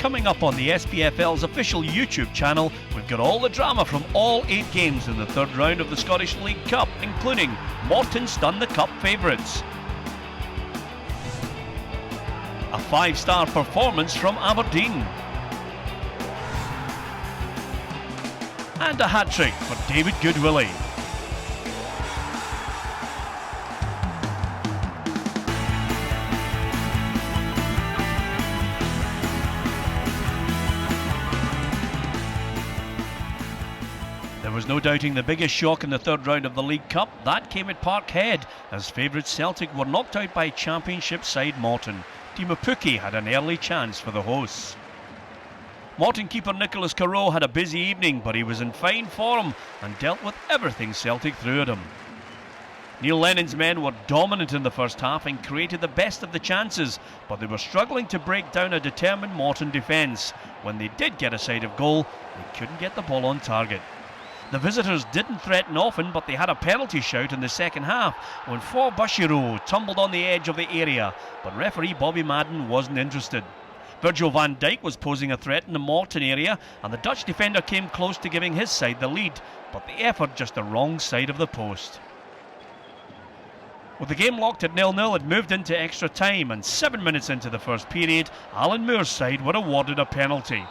Coming up on the SPFL's official YouTube channel, we've got all the drama from all 8 games in the third round of the Scottish League Cup, including Morton stun the Cup favourites, a 5-star performance from Aberdeen, and a hat-trick for David Goodwillie. There was no doubting the biggest shock in the third round of the League Cup. That came at Parkhead, as favourites Celtic were knocked out by Championship side Morton. Timo Pukki had an early chance for the hosts. Morton keeper Nicholas Carroll had a busy evening, but he was in fine form and dealt with everything Celtic threw at him. Neil Lennon's men were dominant in the first half and created the best of the chances, but they were struggling to break down a determined Morton defence. When they did get a sight of goal, they couldn't get the ball on target. The visitors didn't threaten often, but they had a penalty shout in the second half when Bashiro tumbled on the edge of the area, but referee Bobby Madden wasn't interested. Virgil van Dijk was posing a threat in the Morton area, and the Dutch defender came close to giving his side the lead, but the effort just the wrong side of the post. With the game locked at 0-0, it moved into extra time, and 7 minutes into the first period, Alan Moore's side were awarded a penalty.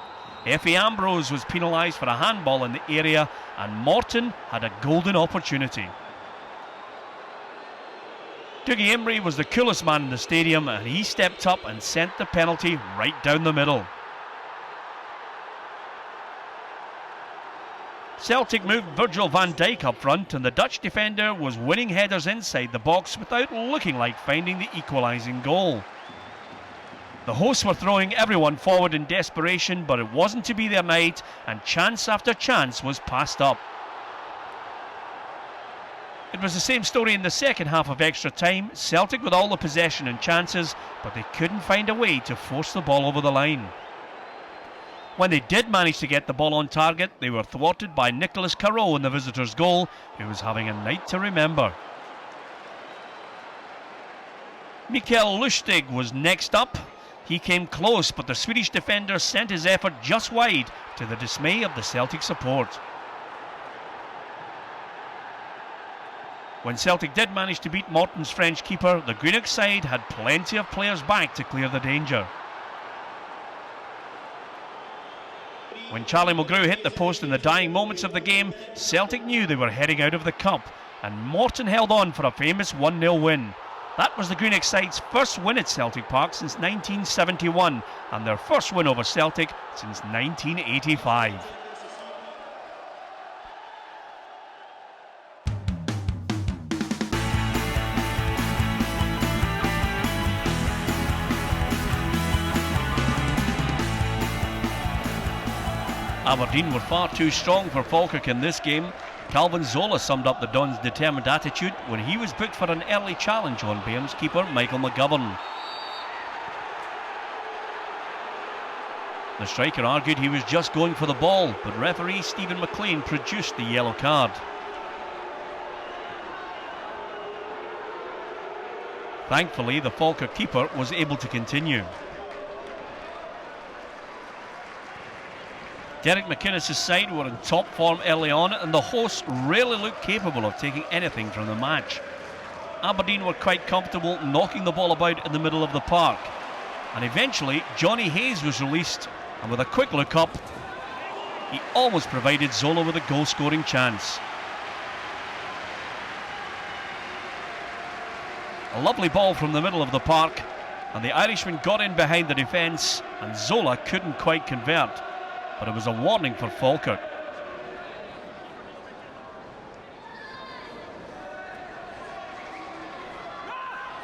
Effie Ambrose was penalised for a handball in the area, and Morton had a golden opportunity. Dougie Imrie was the coolest man in the stadium, and he stepped up and sent the penalty right down the middle. Celtic moved Virgil van Dijk up front, and the Dutch defender was winning headers inside the box without looking like finding the equalising goal. The hosts were throwing everyone forward in desperation, but it wasn't to be their night, and chance after chance was passed up. It was the same story in the second half of extra time. Celtic with all the possession and chances, but they couldn't find a way to force the ball over the line. When they did manage to get the ball on target, they were thwarted by Nicholas Carroll in the visitors' goal, who was having a night to remember. Mikael Lustig was next up. He came close, but the Swedish defender sent his effort just wide, to the dismay of the Celtic support. When Celtic did manage to beat Morton's French keeper, the Greenock side had plenty of players back to clear the danger. When Charlie Mulgrew hit the post in the dying moments of the game, Celtic knew they were heading out of the cup, and Morton held on for a famous 1-0 win. That was the Greenock side's first win at Celtic Park since 1971, and their first win over Celtic since 1985. Aberdeen were far too strong for Falkirk in this game. Calvin Zola summed up the Dons' determined attitude when he was booked for an early challenge on Bairns keeper Michael McGovern. The striker argued he was just going for the ball, but referee Stephen McLean produced the yellow card. Thankfully, the Falkirk keeper was able to continue. Derek McInnes' side were in top form early on, and the hosts rarely looked capable of taking anything from the match. Aberdeen were quite comfortable knocking the ball about in the middle of the park, and eventually Johnny Hayes was released, and with a quick look up, he almost provided Zola with a goal-scoring chance. A lovely ball from the middle of the park, and the Irishman got in behind the defence, and Zola couldn't quite convert. But it was a warning for Falkirk.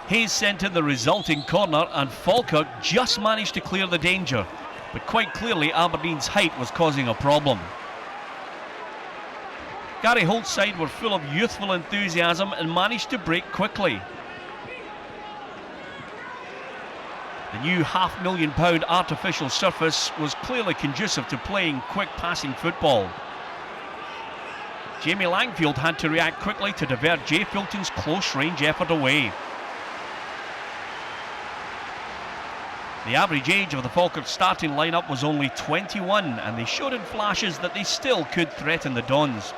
Hayes sent in the resulting corner, and Falkirk just managed to clear the danger, but quite clearly Aberdeen's height was causing a problem. Gary Holt's side were full of youthful enthusiasm and managed to break quickly. The new £500,000 artificial surface was clearly conducive to playing quick passing football. Jamie Langfield had to react quickly to divert Jay Fulton's close range effort away. The average age of the Falkirk starting lineup was only 21, and they showed in flashes that they still could threaten the Dons.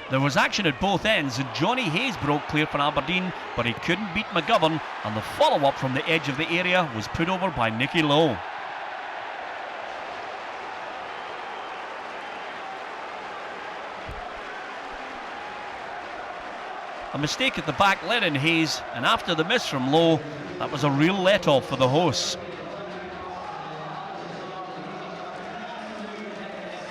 There was action at both ends, and Johnny Hayes broke clear for Aberdeen, but he couldn't beat McGovern, and the follow-up from the edge of the area was put over by Nicky Lowe. A mistake at the back let in Hayes, and after the miss from Lowe, that was a real let-off for the hosts.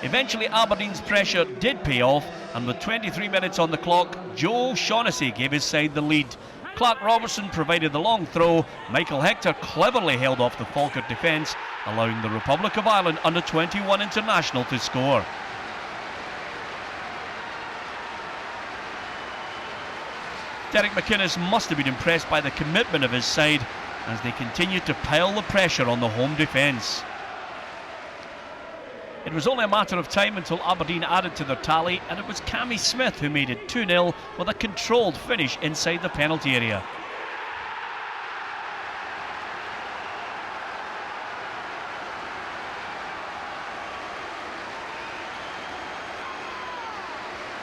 Eventually Aberdeen's pressure did pay off, and with 23 minutes on the clock, Joe Shaughnessy gave his side the lead. Clark Robertson provided the long throw. Michael Hector cleverly held off the Falkirk defence, allowing the Republic of Ireland under-21 international to score. Derek McInnes must have been impressed by the commitment of his side as they continued to pile the pressure on the home defence. It was only a matter of time until Aberdeen added to their tally, and it was Cammy Smith who made it 2-0 with a controlled finish inside the penalty area.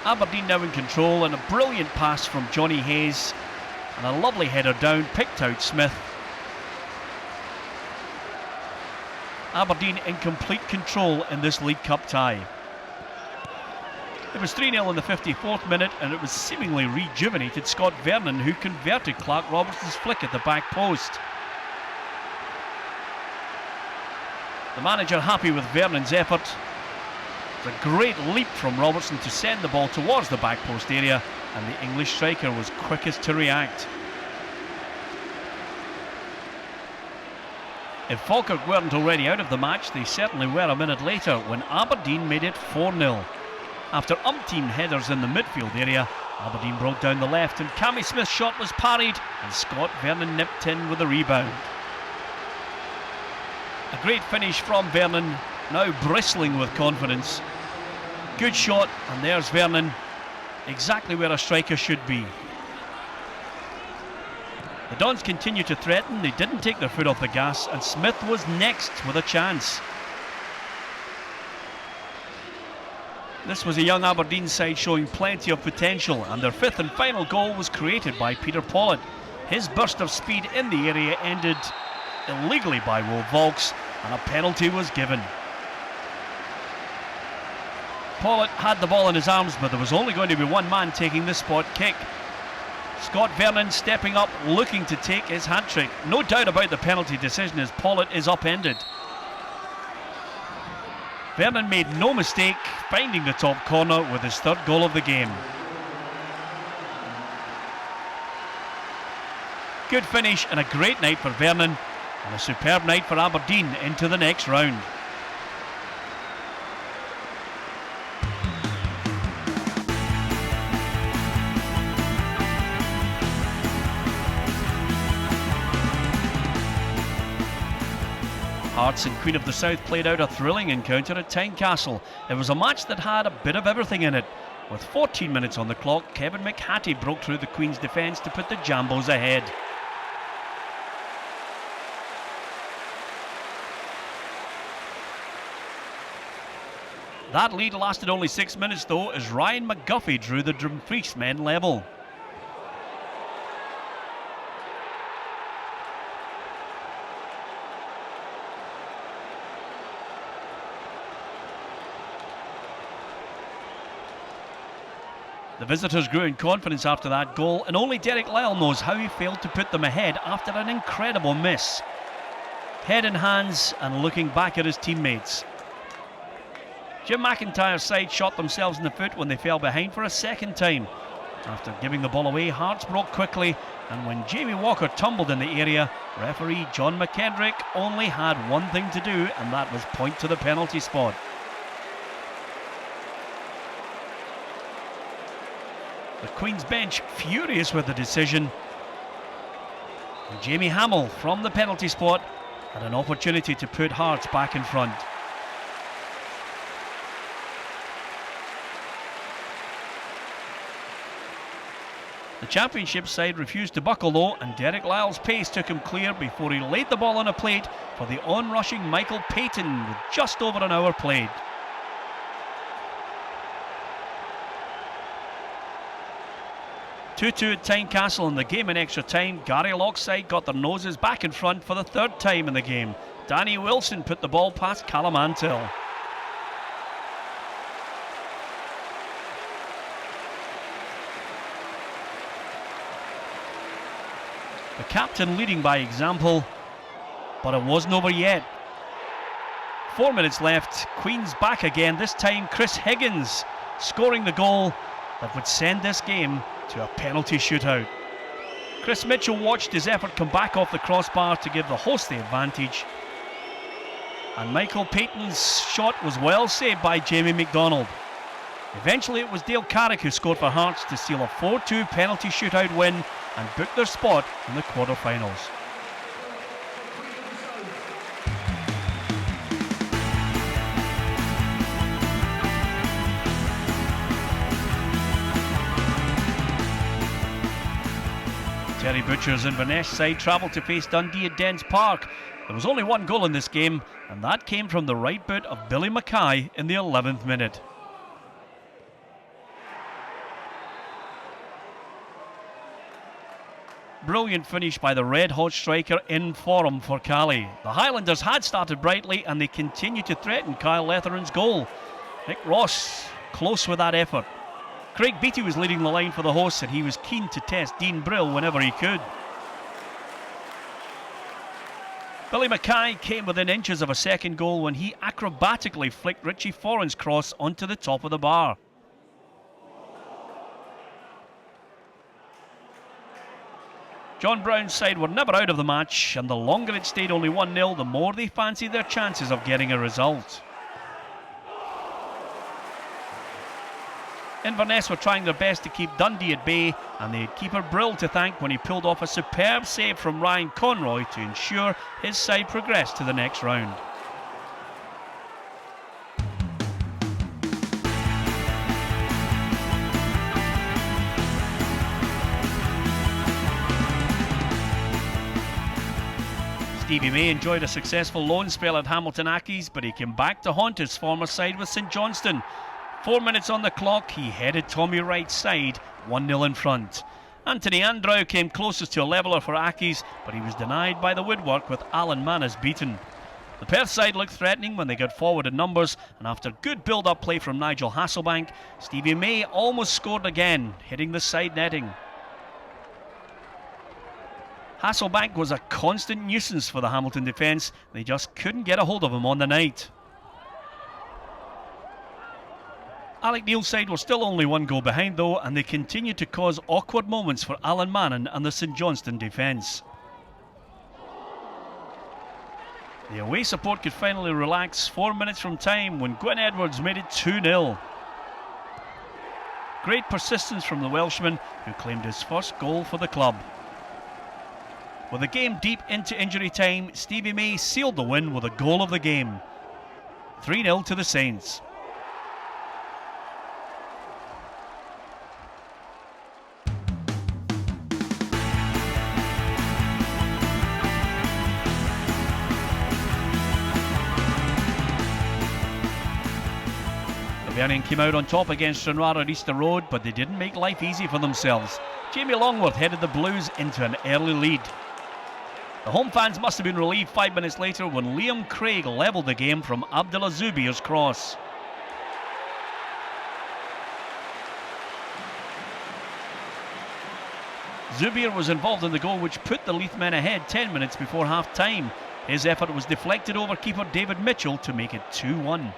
Aberdeen now in control, and a brilliant pass from Johnny Hayes, and a lovely header down, picked out Smith. Aberdeen in complete control in this League Cup tie. It was 3-0 in the 54th minute, and it was seemingly rejuvenated Scott Vernon who converted Clark Robertson's flick at the back post. The manager happy with Vernon's effort. A great leap from Robertson to send the ball towards the back post area, and the English striker was quickest to react. If Falkirk weren't already out of the match, they certainly were a minute later when Aberdeen made it 4-0. After umpteen headers in the midfield area, Aberdeen broke down the left, and Cammy Smith's shot was parried, and Scott Vernon nipped in with a rebound. A great finish from Vernon, now bristling with confidence. Good shot, and there's Vernon, exactly where a striker should be. The Dons continued to threaten, they didn't take their foot off the gas, and Smith was next with a chance. This was a young Aberdeen side showing plenty of potential, and their fifth and final goal was created by Peter Pollitt. His burst of speed in the area ended illegally by Will Volks, and a penalty was given. Pollitt had the ball in his arms, but there was only going to be one man taking this spot kick. Scott Vernon stepping up, looking to take his hat-trick. No doubt about the penalty decision as Pollitt is upended. Vernon made no mistake, finding the top corner with his third goal of the game. Good finish and a great night for Vernon, and a superb night for Aberdeen into the next round. Hearts and Queen of the South played out a thrilling encounter at Tynecastle. It was a match that had a bit of everything in it. With 14 minutes on the clock, Kevin McHattie broke through the Queen's defence to put the Jambos ahead. That lead lasted only 6 minutes though, as Ryan McGuffey drew the Dumfries men level. The visitors grew in confidence after that goal, and only Derek Lyle knows how he failed to put them ahead after an incredible miss. Head in hands and looking back at his teammates. Jim McIntyre's side shot themselves in the foot when they fell behind for a second time. After giving the ball away, Hearts broke quickly, and when Jamie Walker tumbled in the area, referee John McKendrick only had one thing to do, and that was point to the penalty spot. The Queen's bench furious with the decision, and Jamie Hamill from the penalty spot had an opportunity to put Hearts back in front. The Championship side refused to buckle though, and Derek Lyle's pace took him clear before he laid the ball on a plate for the on-rushing Michael Payton with just over an hour played. (2-2) at Tynecastle in the game in extra time. Gary Lockside got their noses back in front for the third time in the game. Danny Wilson put the ball past Callum Antill. The captain leading by example, but it wasn't over yet. 4 minutes left, Queen's back again, this time Chris Higgins scoring the goal that would send this game to a penalty shootout. Chris Mitchell watched his effort come back off the crossbar to give the host the advantage, and Michael Payton's shot was well saved by Jamie McDonald. Eventually it was Dale Carrick who scored for Hearts to seal a 4-2 penalty shootout win and book their spot in the quarterfinals. Terry Butcher's Inverness side travelled to face Dundee at Dens Park. There was only one goal in this game, and that came from the right boot of Billy Mackay in the 11th minute. Brilliant finish by the red-hot striker in form for Cali. The Highlanders had started brightly and they continued to threaten Kyle Letheran's goal. Nick Ross close with that effort. Craig Beattie was leading the line for the hosts and he was keen to test Dean Brill whenever he could. Billy Mackay came within inches of a second goal when he acrobatically flicked Richie Foran's cross onto the top of the bar. John Brown's side were never out of the match, and the longer it stayed only 1-0, the more they fancied their chances of getting a result. Inverness were trying their best to keep Dundee at bay, and they had keeper Brill to thank when he pulled off a superb save from Ryan Conroy to ensure his side progressed to the next round. Stevie May enjoyed a successful loan spell at Hamilton Accies, but he came back to haunt his former side with St Johnstone. 4 minutes on the clock, he headed Tommy Wright's side 1-0 in front. Anthony Andrew came closest to a leveller for Accies, but he was denied by the woodwork with Alan Mannes beaten. The Perth side looked threatening when they got forward in numbers, and after good build-up play from Nigel Hasselbank, Stevie May almost scored again, hitting the side netting. Hasselbank was a constant nuisance for the Hamilton defence. They just couldn't get a hold of him on the night. Alec Neil's side were still only one goal behind though, and they continued to cause awkward moments for Alan Mannon and the St Johnstone defence. The away support could finally relax 4 minutes from time when Gwyn Edwards made it 2-0. Great persistence from the Welshman, who claimed his first goal for the club. With the game deep into injury time, Stevie May sealed the win with a goal of the game. 3-0 to the Saints. Vernon came out on top against Stranraer at Easter Road, but they didn't make life easy for themselves. Jamie Longworth headed the Blues into an early lead. The home fans must have been relieved 5 minutes later when Liam Craig levelled the game from Abdullah Zubir's cross. Zubir was involved in the goal which put the Leith men ahead 10 minutes before half-time. His effort was deflected over keeper David Mitchell to make it 2-1.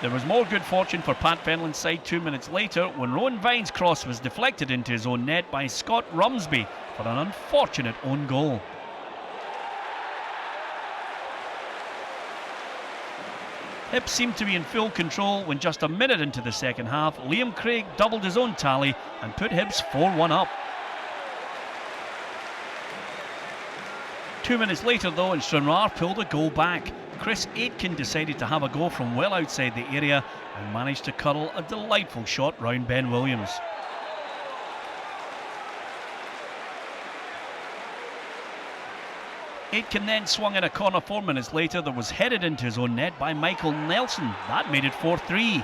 There was more good fortune for Pat Fenlon's side 2 minutes later when Rowan Vine's cross was deflected into his own net by Scott Rumsby for an unfortunate own goal. Hibs seemed to be in full control when just a minute into the second half, Liam Craig doubled his own tally and put Hibs 4-1 up. 2 minutes later though, and Stranraer pulled a goal back. Chris Aitken decided to have a go from well outside the area and managed to curl a delightful shot round Ben Williams. Aitken then swung in a corner 4 minutes later that was headed into his own net by Michael Nelson. That made it 4-3.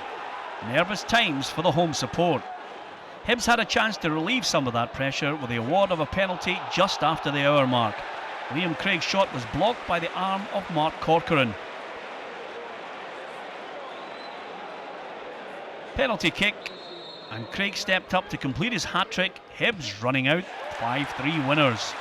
Nervous times for the home support. Hibs had a chance to relieve some of that pressure with the award of a penalty just after the hour mark. Liam Craig's shot was blocked by the arm of Mark Corcoran. Penalty kick, and Craig stepped up to complete his hat-trick. Hibs running out 5-3 winners.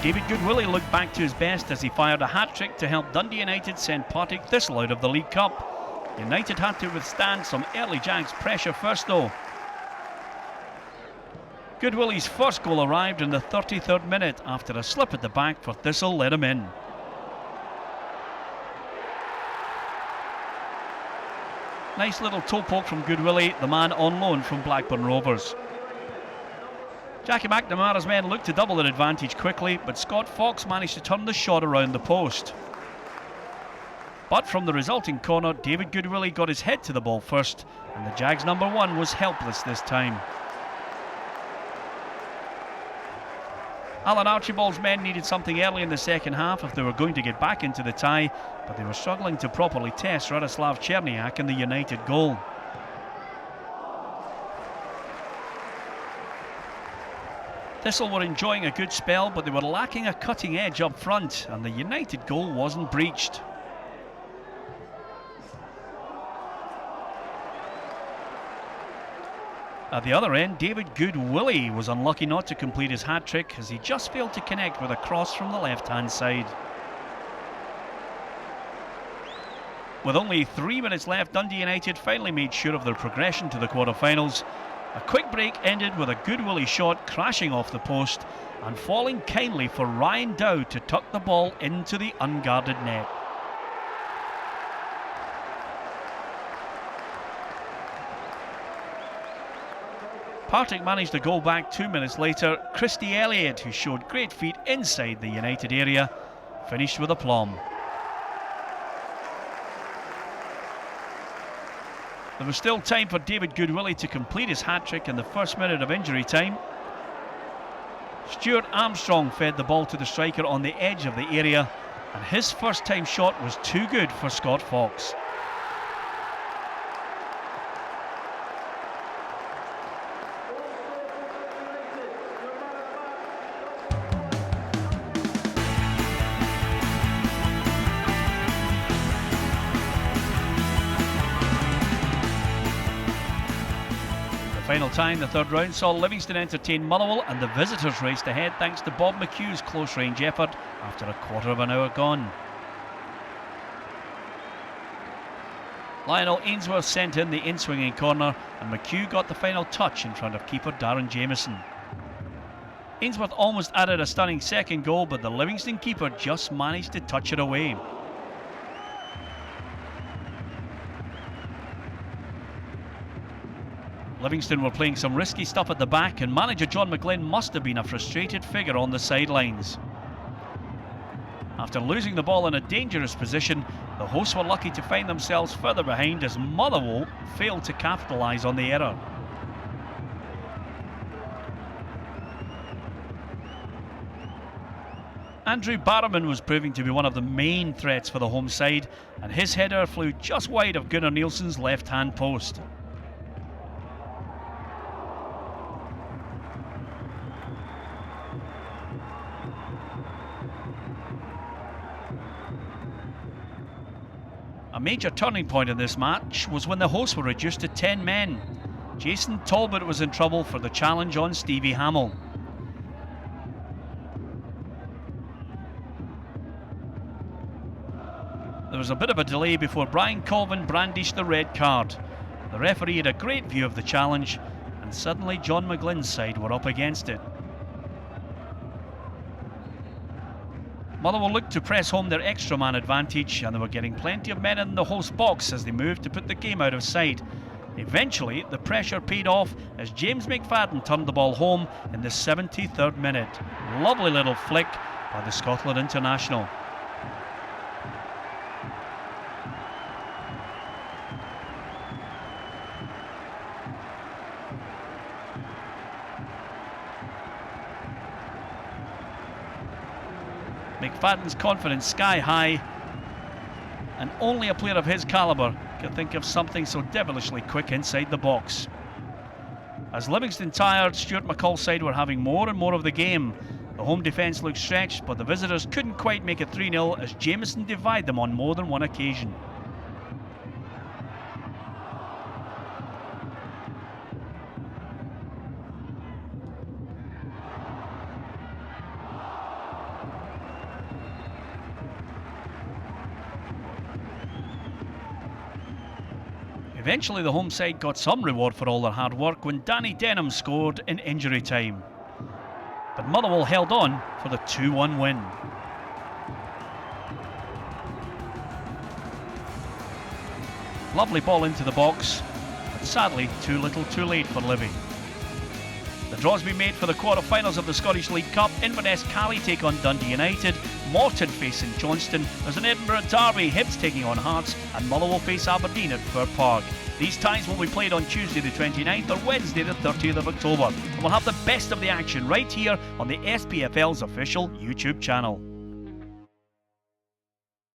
David Goodwillie looked back to his best as he fired a hat-trick to help Dundee United send Partick Thistle out of the League Cup. United had to withstand some early Jags pressure first though. Goodwillie's first goal arrived in the 33rd minute after a slip at the back for Thistle let him in. Nice little toe poke from Goodwillie, the man on loan from Blackburn Rovers. Jackie McNamara's men looked to double their advantage quickly, but Scott Fox managed to turn the shot around the post. But from the resulting corner, David Goodwillie got his head to the ball first, and the Jags' number 1 was helpless this time. Alan Archibald's men needed something early in the second half if they were going to get back into the tie, but they were struggling to properly test Radoslav Cherniak in the United goal. Thistle were enjoying a good spell, but they were lacking a cutting edge up front, and the United goal wasn't breached. At the other end, David Goodwillie was unlucky not to complete his hat-trick as he just failed to connect with a cross from the left-hand side. With only 3 minutes left, Dundee United finally made sure of their progression to the quarterfinals. A quick break ended with a Goodwillie shot crashing off the post and falling kindly for Ryan Dow to tuck the ball into the unguarded net. Partick managed a goal back 2 minutes later. Christy Elliott, who showed great feet inside the United area, finished with aplomb. There was still time for David Goodwillie to complete his hat-trick in the first minute of injury time. Stuart Armstrong fed the ball to the striker on the edge of the area, and his first-time shot was too good for Scott Fox. Final time, the third round, saw Livingston entertain Motherwell, and the visitors raced ahead thanks to Bob McHugh's close-range effort after a quarter of an hour gone. Lionel Ainsworth sent in the in-swinging corner, and McHugh got the final touch in front of keeper Darren Jameson. Ainsworth almost added a stunning second goal, but the Livingston keeper just managed to touch it away. Livingston were playing some risky stuff at the back, and manager John McGlynn must have been a frustrated figure on the sidelines. After losing the ball in a dangerous position, the hosts were lucky to find themselves further behind as Motherwell failed to capitalise on the error. Andrew Barrowman was proving to be one of the main threats for the home side, and his header flew just wide of Gunnar Nielsen's left-hand post. A major turning point in this match was when the hosts were reduced to 10 men. Jason Talbot was in trouble for the challenge on Stevie Hamill. There was a bit of a delay before Brian Colvin brandished the red card. The referee had a great view of the challenge, and suddenly John McGlynn's side were up against it. Motherwell looked to press home their extra man advantage, and they were getting plenty of men in the host box as they moved to put the game out of sight. Eventually, the pressure paid off as James McFadden turned the ball home in the 73rd minute. Lovely little flick by the Scotland international. McFadden's confidence sky high, and only a player of his calibre could think of something so devilishly quick inside the box. As Livingston tired, Stuart McCall's side were having more and more of the game. The home defence looked stretched, but the visitors couldn't quite make it 3-0 as Jameson defied them on more than one occasion. Eventually the home side got some reward for all their hard work when Danny Denham scored in injury time. But Motherwell held on for the 2-1 win. Lovely ball into the box, but sadly too little too late for Livy. The draw's been made for the quarterfinals of the Scottish League Cup. Inverness Cali take on Dundee United, Morton face St Johnstone, there's an Edinburgh derby, Hibs taking on Hearts, and Motherwell face Aberdeen at Fir Park. These ties will be played on Tuesday the 29th or Wednesday the 30th of October. And we'll have the best of the action right here on the SPFL's official YouTube channel.